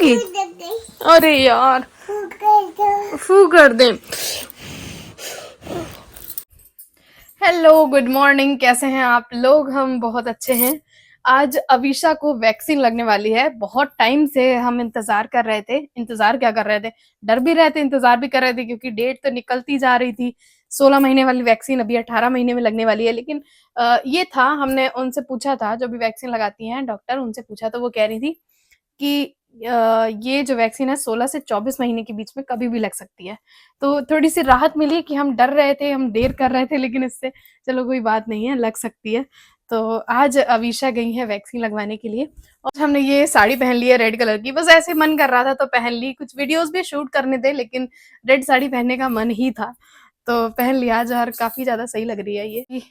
खाएगी? अरे यार फू कर दे। हेलो गुड मॉर्निंग, कैसे हैं आप लोग? हम बहुत अच्छे हैं। आज अवीशा को वैक्सीन लगने वाली है। बहुत टाइम से हम इंतजार कर रहे थे। इंतजार क्या कर रहे थे, डर भी रहे थे, इंतजार भी कर रहे थे, क्योंकि डेट तो निकलती जा रही थी। 16 महीने वाली वैक्सीन अभी 18 महीने में लगने वाली है। लेकिन ये था, हमने उनसे पूछा था, जो भी वैक्सीन लगाती हैं डॉक्टर, उनसे पूछा तो वो कह रही थी कि ये जो वैक्सीन है 16 से 24 महीने के बीच में कभी भी लग सकती है। तो थोड़ी सी राहत मिली कि हम डर रहे थे, हम देर कर रहे थे, लेकिन इससे चलो कोई बात नहीं है, लग सकती है। तो आज अवीशा गई है वैक्सीन लगवाने के लिए और हमने ये साड़ी पहन ली है रेड कलर की। बस ऐसे मन कर रहा था तो पहन ली। कुछ वीडियोस भी शूट करने थे, लेकिन रेड साड़ी पहनने का मन ही था तो पहन लिया आज। और काफी ज्यादा सही लग रही है ये।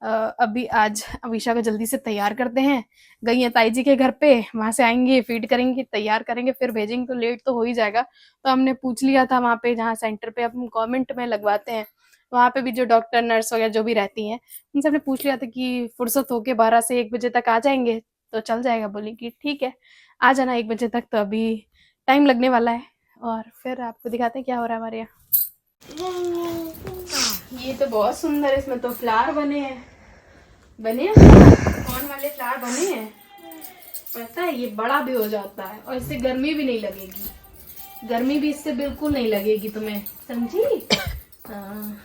अभी आज अवीशा को जल्दी से तैयार करते हैं। गई है ताई जी के घर पे, वहां से आएंगे, फीड करेंगे, तैयार करेंगे, फिर भेजेंगे। तो लेट तो हो ही जाएगा। तो हमने पूछ लिया था वहां पे, जहाँ सेंटर पे हम गवर्नमेंट में लगवाते हैं, वहां पे भी जो डॉक्टर नर्स वगैरह जो भी रहती हैं, उनसे हमने पूछ लिया था कि फुर्सत होके 12 से 1 बजे तक आ जाएंगे तो चल जाएगा। बोली कि ठीक है आ जाना 1 बजे तक। तो अभी टाइम लगने वाला है और फिर आपको दिखाते हैं क्या हो रहा है हमारे यहाँ। ये तो बहुत सुंदर है, इसमें तो फ्लावर बने हैं। बने हैं कौन वाले फ्लावर बने हैं पता है? ये बड़ा भी हो जाता है और इससे गर्मी भी नहीं लगेगी। गर्मी भी इससे बिल्कुल नहीं लगेगी तुम्हें, समझी? हाँ।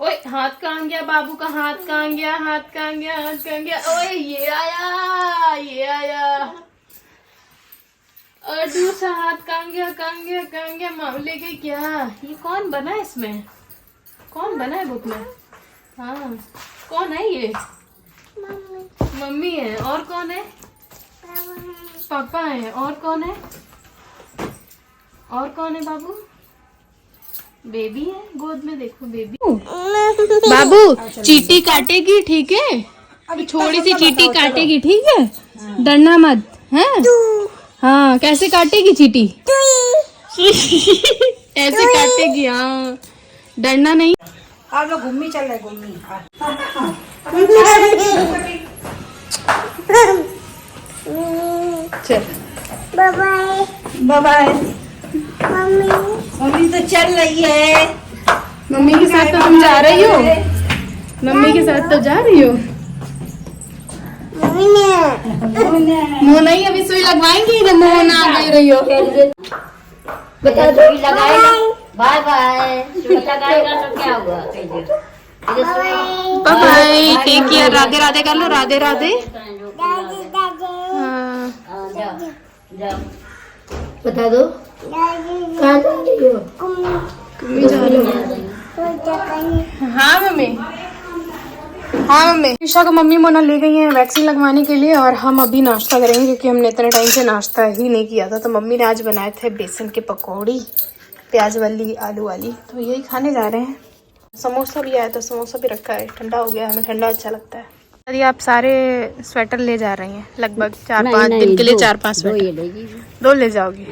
ओए हाथ कहाँ गया बाबू का? हाथ कहाँ गया? हाथ कहाँ गया? हाथ कहाँ गया? ओए ये आया, ये आया। और दूसरा हाथ कहाँ गया? कहाँ गया? कहाँ गया? माँ ले गई क्या? ये कौन बना है? इसमें कौन बना है बुक में? हाँ कौन है ये? मम्मी है। और कौन है? पापा है। और कौन है? और कौन है बाबू? बेबी है गोद में, देखो बेबी। बाबू चींटी काटेगी, ठीक है? थोड़ी सी चींटी काटेगी, ठीक है? डरना मत है। हाँ कैसे काटेगी चींटी? ऐसे काटेगी, हाँ डरना नहीं। आप लोग घूमने चल रहे, घूमने। चल bye bye. Bye bye. Mummy तो चल रही है। मम्मी के साथ तो तुम जा रही हो? मम्मी के साथ तो जा रही हो? मोना ही अभी सुई लगवाएंगी ना? मोना आ गई रही हो। बता दो लगाएगा। Bye bye. लगाएगा तो क्या हुआ? Bye bye, take care. Radhe Radhe कर लो, राधे राधे। हाँ बता दो कहाँ जा रही हो? हाँ मम्मी, हाँ मम्मी। ईशा को मम्मी मोना ले गई है वैक्सीन लगवाने के लिए और हम अभी नाश्ता करेंगे, क्योंकि हमने इतने टाइम से नाश्ता ही नहीं किया था। तो मम्मी ने आज बनाए थे बेसन के पकौड़ी, प्याज वाली, आलू वाली, तो यही खाने जा रहे हैं। समोसा भी आया तो समोसा भी रखा है, ठंडा हो गया, हमें ठंडा अच्छा लगता है। यदि आप सारे स्वेटर ले जा रही हैं लगभग 4-5 दिन के लिए? 4-5 स्वेटर 2 ले जाओगी?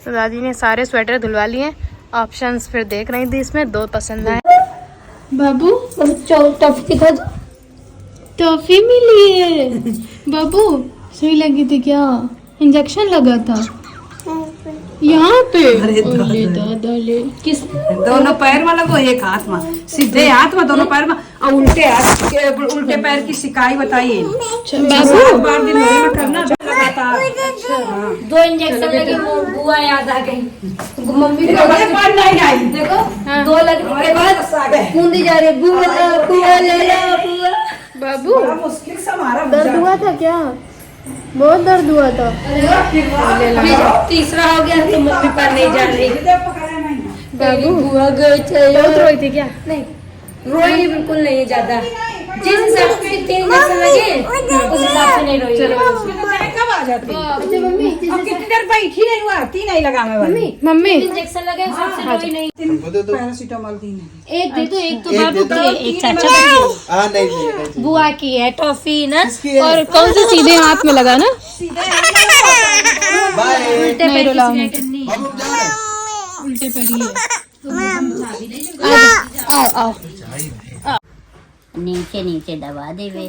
तो दादी ने सारे स्वेटर धुलवा लिए। ऑप्शंस फिर देख रही थी, इसमें 2 पसंद आए। बाबू टॉफी दिखा दो। टॉफी मिली है बाबू। सुई लगी थी क्या? इंजेक्शन लगा था यहाँ पे? दादा ले। किस? दोनों पैर में लगो, एक हाथ में, सीधे हाथ में, दोनों पैर में, और उल्टे हाथ के उल्टे पैर की सिकाई बताइए। बाबू 12 दिन में करना लगातार। 2 इंजेक्शन लगे, बुआ याद आ गई। मम्मी को नहीं आई। देखो 2 लगने के बाद कूदी जा रही, बुआ बुआ ले लो बुआ। बाबू मुश्किल से हमारा दर्द हुआ था क्या? बहुत दर्द हुआ था। तीसरा हो गया तो मम्मी पर नहीं जा रही। बाबू बुआ गए थे। बहुत रोई थी क्या? नहीं रोई बिल्कुल नहीं, ज्यादा जिस हिसाब से 3 इंजेक्शन लगे उस हिसाब से नहीं रोई। कब आ जाती? अच्छा मम्मी अब कितनी देर बैठी नहीं हुआ? 3 नहीं लगा मैं वाली। मम्मी इंजेक्शन लगे उस हिसाब से रोई नहीं। पैरासीटामोल 3 है। एक दे दो, एक तो बाबू की, एक चाचा की। नहीं बुआ की है टॉफी ना। और कौन से सीधे हाथ में लगा ना? उल्टे पैर की सिलाई करनी है। उल्टे पैर ही है। आओ आओ नीचे नीचे दबा दे वे।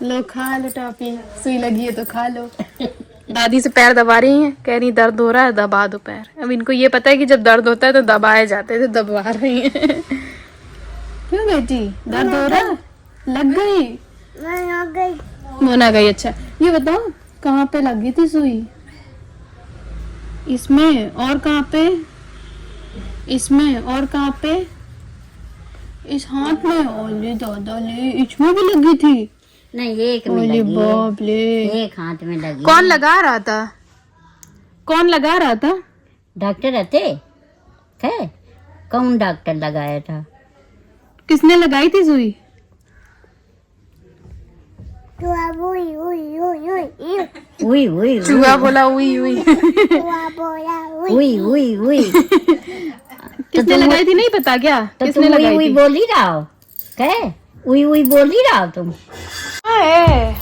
लो खा लो टॉफी, सुई लगी है तो खा लो। दादी से पैर दबा रही हैं, कह रही दर्द हो रहा है दबा दो पैर। अब इनको ये पता है कि जब दर्द होता है तो दबाए जाते हैं, तो दबा रही हैं। क्यों बेटी दर्द हो रहा है? लग गई? मोना गई। अच्छा ये बताओ कहाँ पे लगी थी सुई? इसमें और कहाँ पे? इसमें और कहाँ पे? इस हाथ में? ओले दादा ले, इसमें भी लगी थी? नहीं एक में ओले लगी है, बाप ले। एक हाथ में लगी। कौन लगा रहा था? कौन लगा रहा था? डॉक्टर रहते है? कौन डॉक्टर लगाया था? किसने लगाई थी सुई? उई उई चूहा बोला उई उई। उई उई उई। किसने लगाई थी नहीं पता क्या? तो किसने तुम उई लगाई उई थी? बोल ही रहा हो? कहे उई उई बोल ही रहा हो तुम? कहाँ है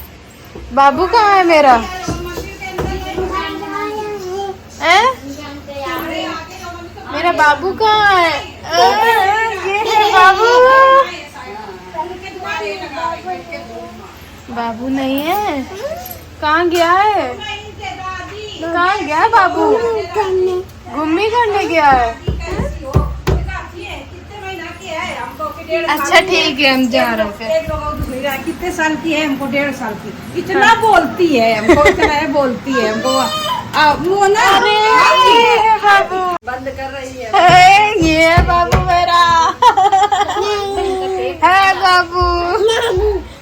बाबू? कहाँ है मेरा? हैं? मेरा बाबू कहाँ है? ये है बाबू। बाबू नहीं है, कहाँ गया है? कहाँ गया है बाबू? घूमी करने गया है। अच्छा ठीक है हम जा रहे हैं फिर। कितने साल की है? हमको 1.5 साल की। इतना बोलती है हमको, इतना बोलती है हमको। वो ना बाबू बंद कर रही है। ये है बाबू मेरा। है बाबू।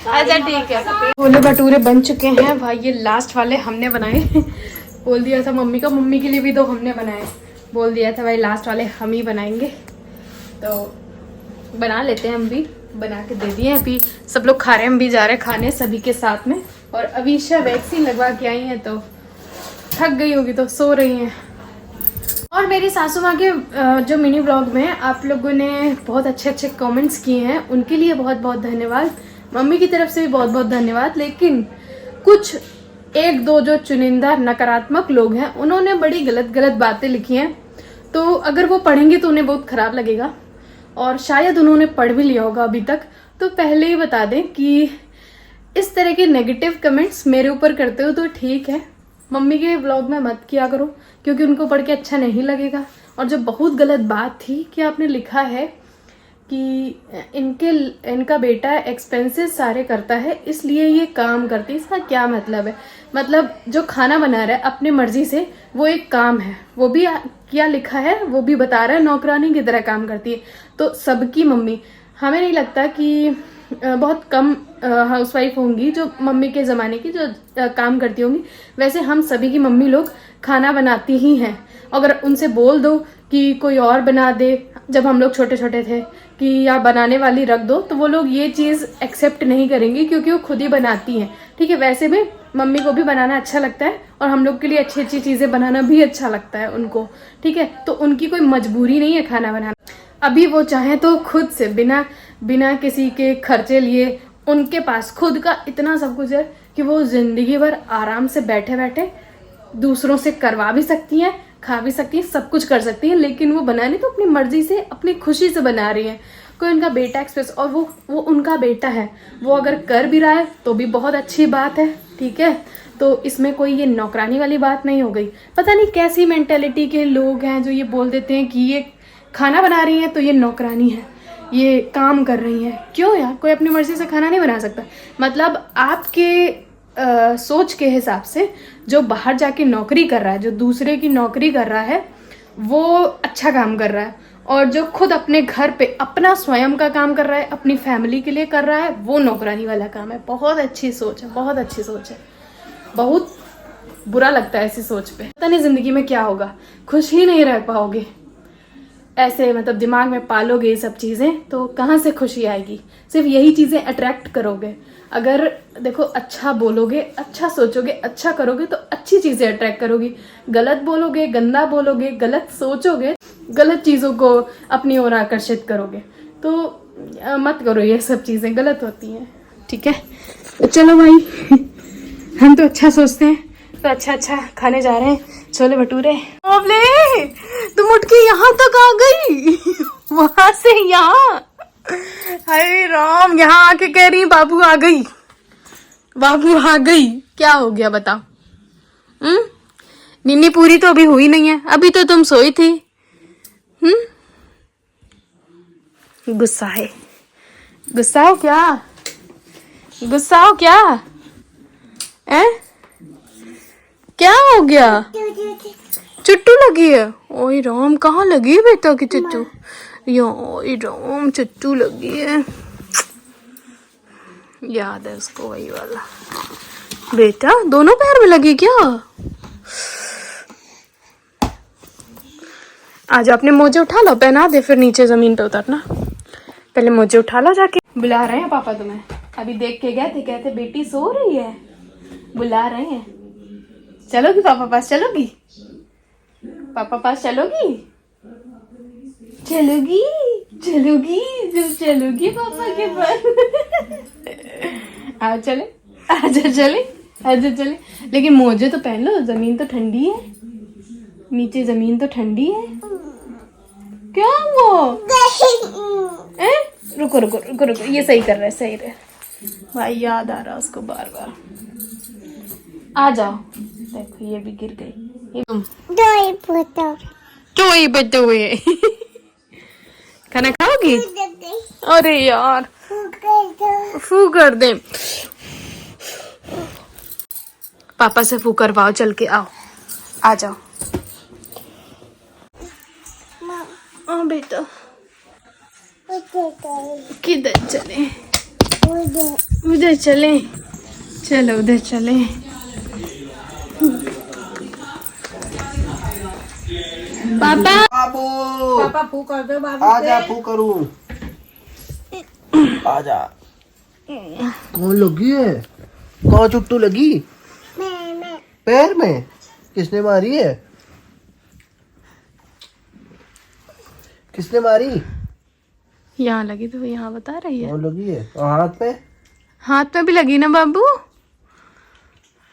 अच्छा ठीक है। छोले भटूरे बन चुके हैं भाई, ये लास्ट वाले हमने बनाए। बोल दिया था मम्मी को, मम्मी के लिए भी दो हमने बनाए। बोल दिया था भाई लास्ट वाले हम ही बनाएंगे, तो बना लेते हैं हम भी। बना के दे दिए, अभी सब लोग खा रहे हैं, हम भी जा रहे हैं खाने सभी के साथ में। और अवीशा वैक्सीन लगवा के आई है तो थक गई होगी तो सो रही हैं। और मेरी सासू माँ के जो मिनी ब्लॉग में आप लोगों ने बहुत अच्छे अच्छे कमेंट्स किए हैं, उनके लिए बहुत बहुत धन्यवाद। मम्मी की तरफ से भी बहुत बहुत धन्यवाद। लेकिन कुछ एक दो जो चुनिंदा नकारात्मक लोग हैं, उन्होंने बड़ी गलत गलत बातें लिखी हैं, तो अगर वो पढ़ेंगे तो उन्हें बहुत खराब लगेगा। और शायद उन्होंने पढ़ भी लिया होगा अभी तक, तो पहले ही बता दें कि इस तरह के नेगेटिव कमेंट्स मेरे ऊपर करते हो तो ठीक है, मम्मी के व्लॉग में मत किया करो, क्योंकि उनको पढ़ के अच्छा नहीं लगेगा। और जो बहुत गलत बात थी कि आपने लिखा है कि इनका बेटा एक्सपेंसेस सारे करता है इसलिए ये काम करती है, इसका क्या मतलब है? मतलब जो खाना बना रहा है अपनी मर्जी से, वो एक काम है, वो भी क्या लिखा है वो भी बता रहा है, नौकरानी की तरह काम करती है। तो सबकी मम्मी, हमें नहीं लगता कि बहुत कम हाउसवाइफ होंगी जो मम्मी के ज़माने की जो काम करती होंगी, वैसे हम सभी की मम्मी लोग खाना बनाती ही हैं। अगर उनसे बोल दो कि कोई और बना दे, जब हम लोग छोटे छोटे थे कि या बनाने वाली रख दो, तो वो लोग ये चीज़ एक्सेप्ट नहीं करेंगे क्योंकि वो खुद ही बनाती हैं। ठीक है, वैसे भी मम्मी को भी बनाना अच्छा लगता है और हम लोग के लिए अच्छी अच्छी चीज़ें बनाना भी अच्छा लगता है उनको। ठीक है, तो उनकी कोई मजबूरी नहीं है खाना बनाना। अभी वो चाहें तो खुद से बिना किसी के खर्चे लिए, उनके पास खुद का इतना सब कुछ है कि वो जिंदगी भर आराम से बैठे बैठे दूसरों से करवा भी सकती हैं, खा भी सकती हैं, सब कुछ कर सकती हैं। लेकिन वो बनानी तो अपनी मर्जी से, अपनी खुशी से बना रही है। कोई उनका बेटा एक्सप्रेस, और वो उनका बेटा है, वो अगर कर भी रहा है तो भी बहुत अच्छी बात है। ठीक है, तो इसमें कोई ये नौकरानी वाली बात नहीं हो गई। पता नहीं कैसी मेंटेलिटी के लोग हैं जो ये बोल देते हैं कि ये खाना बना रही हैं तो ये नौकरानी है, ये काम कर रही हैं। क्यों यार, कोई अपनी मर्जी से खाना नहीं बना सकता? मतलब आपके सोच के हिसाब से जो बाहर जाके नौकरी कर रहा है, जो दूसरे की नौकरी कर रहा है, वो अच्छा काम कर रहा है, और जो खुद अपने घर पे अपना स्वयं का काम कर रहा है, अपनी फैमिली के लिए कर रहा है, वो नौकरानी वाला काम है। बहुत अच्छी सोच है, बहुत अच्छी सोच है। बहुत बुरा लगता है ऐसी सोच पे। पता नहीं जिंदगी में क्या होगा, खुश ही नहीं रह पाओगे ऐसे। मतलब दिमाग में पालोगे ये सब चीज़ें तो कहाँ से खुशी आएगी? सिर्फ यही चीज़ें अट्रैक्ट करोगे। अगर देखो, अच्छा बोलोगे, अच्छा सोचोगे, अच्छा करोगे तो अच्छी चीज़ें अट्रैक्ट करोगी। गलत बोलोगे, गंदा बोलोगे, गलत सोचोगे, गलत चीज़ों को अपनी ओर आकर्षित करोगे, तो मत करो, ये सब चीज़ें गलत होती हैं। ठीक है, तो चलो भाई, हम तो अच्छा सोचते हैं तो अच्छा खाने जा रहे हैं छोले भटूरे। ओबले, तुम उठ के यहाँ तक आ गई, वहां से यहाँ। हाय राम, यहाँ आके कह रही बाबू आ गई, बाबू आ गई। क्या हो गया बताओ? नींद पूरी तो अभी हुई नहीं है, अभी तो तुम सोई थी। गुस्सा है, गुस्सा हो क्या? गुस्सा हो क्या? क्या हो गया? चुट्टू लगी है? ओए राम, कहाँ लगी है बेटा की चुट्टू? ओए राम, चुट्टू लगी है। याद है उसको वही वाला। बेटा दोनों पैर में लगी क्या? आज अपने मोजे उठा लो, पहना दे, फिर नीचे जमीन पे उतरना। पहले मोजे उठा लो जाके। बुला रहे हैं पापा तुम्हें, अभी देख के गए थे, कहते बेटी सो रही है, बुला रहे हैं। चलोगी पापा पास? चलोगी पापा पास? चलोगी? चलोगी? चलोगी? जब चलोगी पापा के पास। आ चले, आजा चले, आजा चले। लेकिन मोजे तो पहन लो, जमीन तो ठंडी है, नीचे जमीन तो ठंडी है। क्या वो? रुको रुको रुको रुको, ये सही कर रहा है, सही रहे भाई। याद आ रहा उसको बार बार। आ जाओ, देखो ये भी गिर गई। ये तुम चोई बच्चे हुए। खाना खाओगी? अरे यार, फू कर दे। पापा से फू करवाओ, चल के आओ, आ जाओ। बेटा किधर चले? उधर चले, चलो उधर चले। पापा बाबू, पापा फू कर दो बाबू। आजा फू करूं, आजा। कौन लगी है? कौन चुट्टू लगी? पैर में? किसने मारी है? किसने मारी? यहाँ लगी तो यहाँ बता रही है। कौन लगी है? और हाथ पे? हाथ में भी लगी ना बाबू?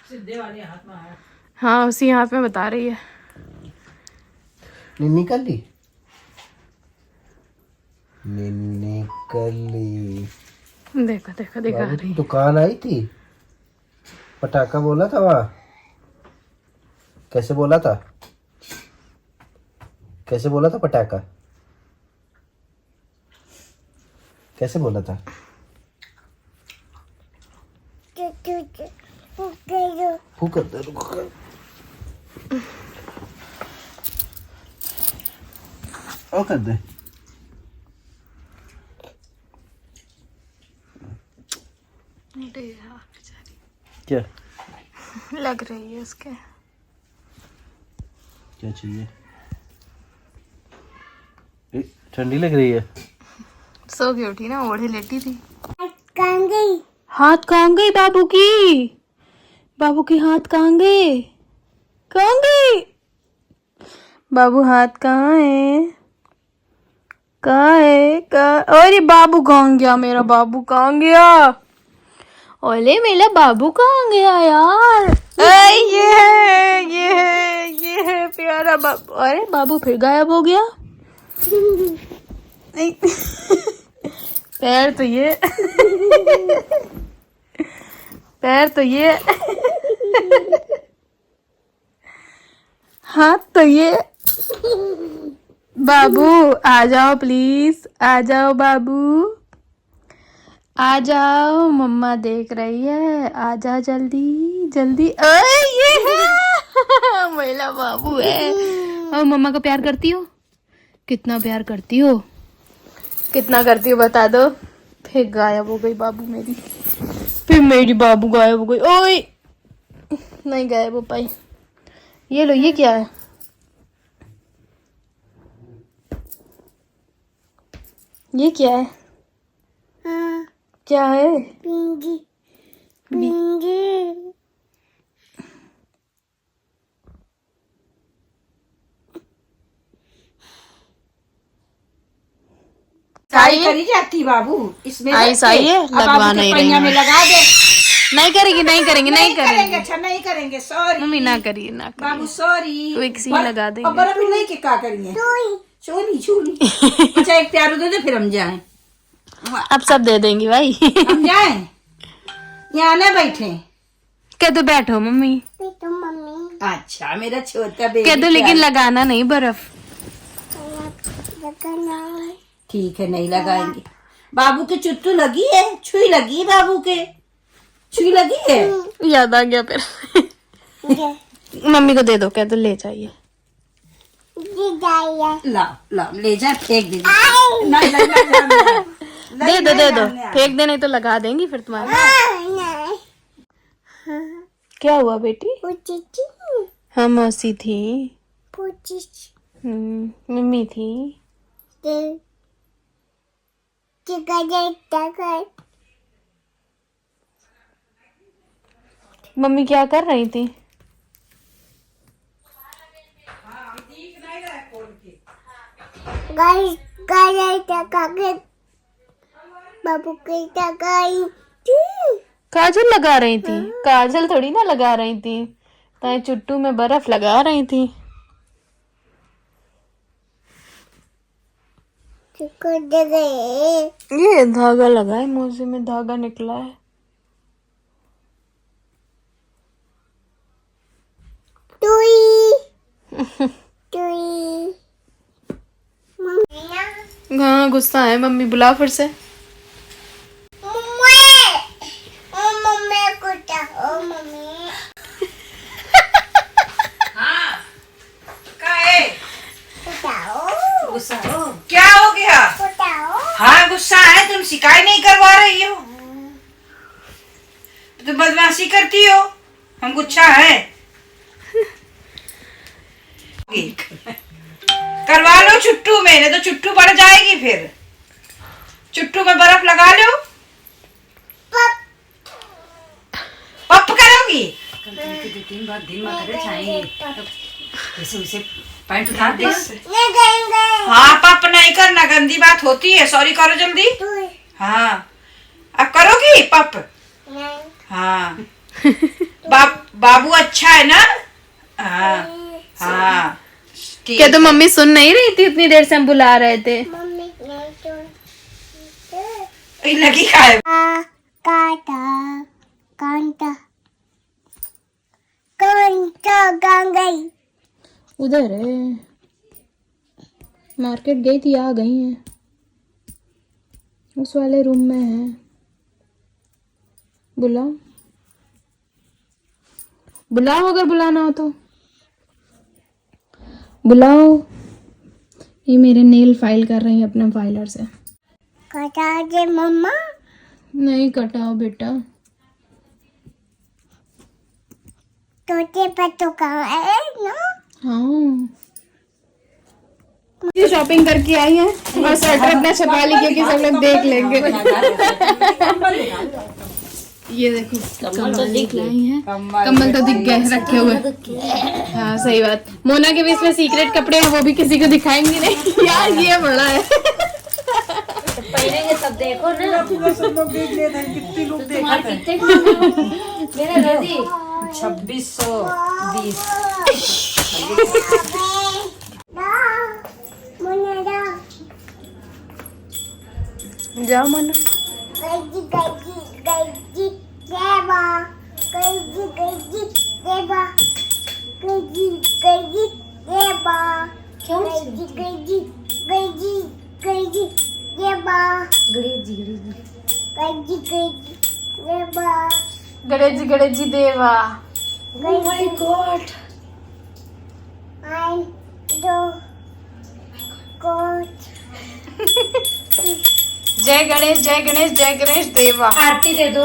सीधे वाले हाथ में आया। हाँ, उसी हाथ में बता रही है। निकल ली, निकल ली। देखो देखो दिखा बाबू, रही। दुकान आई थी, पटाखा बोला था वहाँ। कैसे बोला था? कैसे बोला था पटाखा? कैसे बोला था? फूक कर दे, रुको। और कर दे। क्या लग रही है उसके। क्या चाहिए? ठंडी लग रही है। सो के उठी ना, ओढ़े लेटी थी। हाथ कहाँ गई बाबू की? बाबू की हाथ कहाँ गए? कहाँ गई? बाबू हाथ कहाँ है? कहाँ है? कहाँ? अरे बाबू कहाँ गया? मेरा बाबू कहाँ गया? ओले मेरा बाबू कहाँ गया यार? ये है प्यारा बाबू। अरे बाबू फिर गायब हो गया। नहीं। पैर तो ये, पैर तो ये, हाथ तो ये। बाबू आ जाओ प्लीज, आ जाओ बाबू, आ जाओ, मम्मा देख रही है, आ जा जल्दी जल्दी। ये मेरा बाबू है। और मम्मा को प्यार करती हो? कितना प्यार करती हो? कितना करती हो बता दो। फिर गायब हो गई बाबू मेरी, फिर मेरी बाबू गायब हो गई। ओए नहीं गायब हो पाई। ये लो, ये क्या है? ये क्या है? क्या है? बिंगी। बिंगी। साई करी जाती बाबू, इसमें आइस आई है, लगवा नहीं रही में लगा दे। नहीं करेंगी, नहीं करेंगे, नहीं करेंगे। अच्छा नहीं करेंगे, सॉरी मम्मी ना करिए, ना करिए। बाबू सॉरी। विक्सी लगा देंगे। अब बर्फ नहीं के क्या करिए? चोली चोली। अच्छा एक प्यार दे दे, फिर हम जाएं। अब सब दे देंगी भाई। हम जाएं, यहाँ ना बैठे। क्या तो बैठो मम्मी। अच्छा मेरा छोटा बेबी कह दो लेकिन लगाना नहीं बर्फ। ठीक है नहीं लगाएंगे। बाबू के चुट्टू लगी है, छुई लगी है बाबू के, छुई लगी है। याद आ गया फिर। मम्मी को दे दो, कह दो ले जाइए। ला ला ले जा, फेंक दे। नहीं, दे दो दे दो, फेंक दे नहीं तो लगा देंगी फिर तुम्हारा। क्या हुआ बेटी? हाँ मौसी थी, मम्मी थी। मम्मी क्या कर रही थी? बाबू की टकाई काजल लगा रही थी? काजल थोड़ी ना लगा रही थी, ताए चुट्टू में बर्फ लगा रही थी। ये धागा लगा है, मोजे में धागा निकला है। हाँ गुस्सा है मम्मी, बुला फिर से। गुस्सा हो? क्या हो गया? हाँ गुस्सा है, तुम शिकायत नहीं करवा रही हो, तुम बदमाशी करती हो, हम गुस्सा है। करवा लो चुट्टू में, नहीं तो चुट्टू बढ़ जाएगी फिर। चुट्टू में बर्फ लगा लो। पप करोगी? दिन बाद दिन में करे चाहिए। जैसे उसे पैंट उतार दे। हाँ पप नहीं करना, गंदी बात होती है। सॉरी करो जल्दी। हाँ अब करोगी पप? हाँ बाबू अच्छा है ना? हाँ हाँ क्या तो मम्मी सुन नहीं रही थी? इतनी देर से हम बुला रहे थे। लगी खाए। उधर है, मार्केट गई थी, आ गई है, उस वाले रूम में है। बुलाओ बुलाओ, अगर बुलाना हो तो बुलाओ। ये मेरे नेल फाइल कर रही है अपने फाइलर से। कटा दे मम्मा। नहीं कटाओ बेटा। तोते पत्तों का है ना? हाँ ये शॉपिंग करके आई है और स्वेटर अपना छपा ली क्योंकि सब लोग देख लेंगे। ये देखो कम्बल तो दिख लाई है, कम्बल तो दिख गए रखे हुए। हाँ सही बात। मोना के भी इसमें सीक्रेट कपड़े हैं, वो भी किसी को दिखाएंगे नहीं। यार ये बड़ा है। पहनेंगे तब देखो ना। सब लोग देख लेते हैं, कितने लोग देखते हैं। मेरा दादी 2620। जाओ मोना। गजी गजी गजी देवा, गजी गजी देवा, गजी गजी देवा, गजी गजी गजी गजी देवा, गजी गजी देवा, गणेश जी देवा। Oh my God. I do God. जय गणेश जय गणेश जय गणेश देवा। आरती दे दो,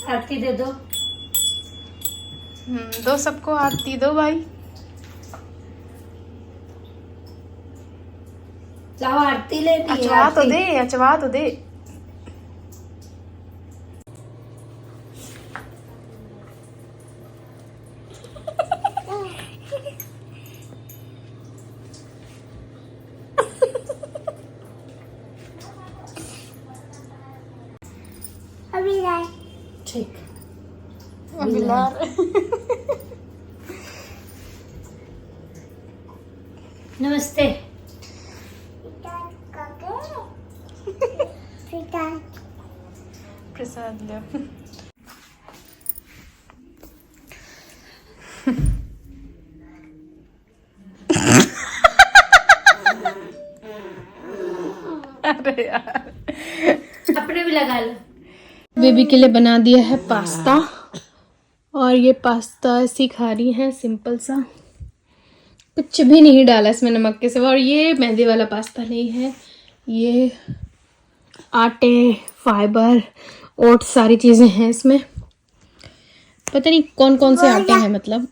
आरती दे दो। दो सबको आरती दो भाई। जाओ आरती ले ली। अचवा तो दे, अचवा तो दे। अभी लाए। ठीक। अभी ला नमस्ते। प्रसाद लो। अरे यार अपने भी लगा लो। बेबी के लिए बना दिया है पास्ता और ये पास्ता ऐसी खा रही है सिंपल सा, कुछ भी नहीं डाला इसमें नमक के सिवा। और ये मैदे वाला पास्ता नहीं है, ये आटे, फाइबर, ओट्स सारी चीज़ें हैं इसमें। पता नहीं कौन कौन से आटे हैं, मतलब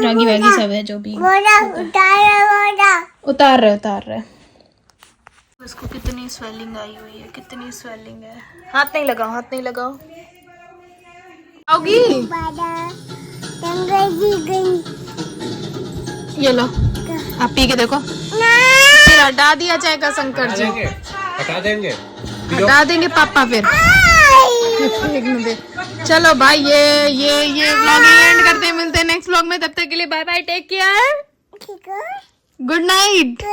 रागी वागी सब है जो भी। उतार रहे उसको। कितनी स्वेलिंग आई हुई है, कितनी स्वेलिंग है। हाथ नहीं लगाओ, हाथ नहीं लगाओ। आओगी? ये लो, आप पी के देखो। फिर हटा दिया जाएगा शंकर जी, हटा देंगे। हटा देंगे पापा फिर। चलो भाई, ये व्लॉग एंड करते हैं, मिलते हैं नेक्स्ट व्लॉग में। तब तक के लिए bye bye, take care, good night.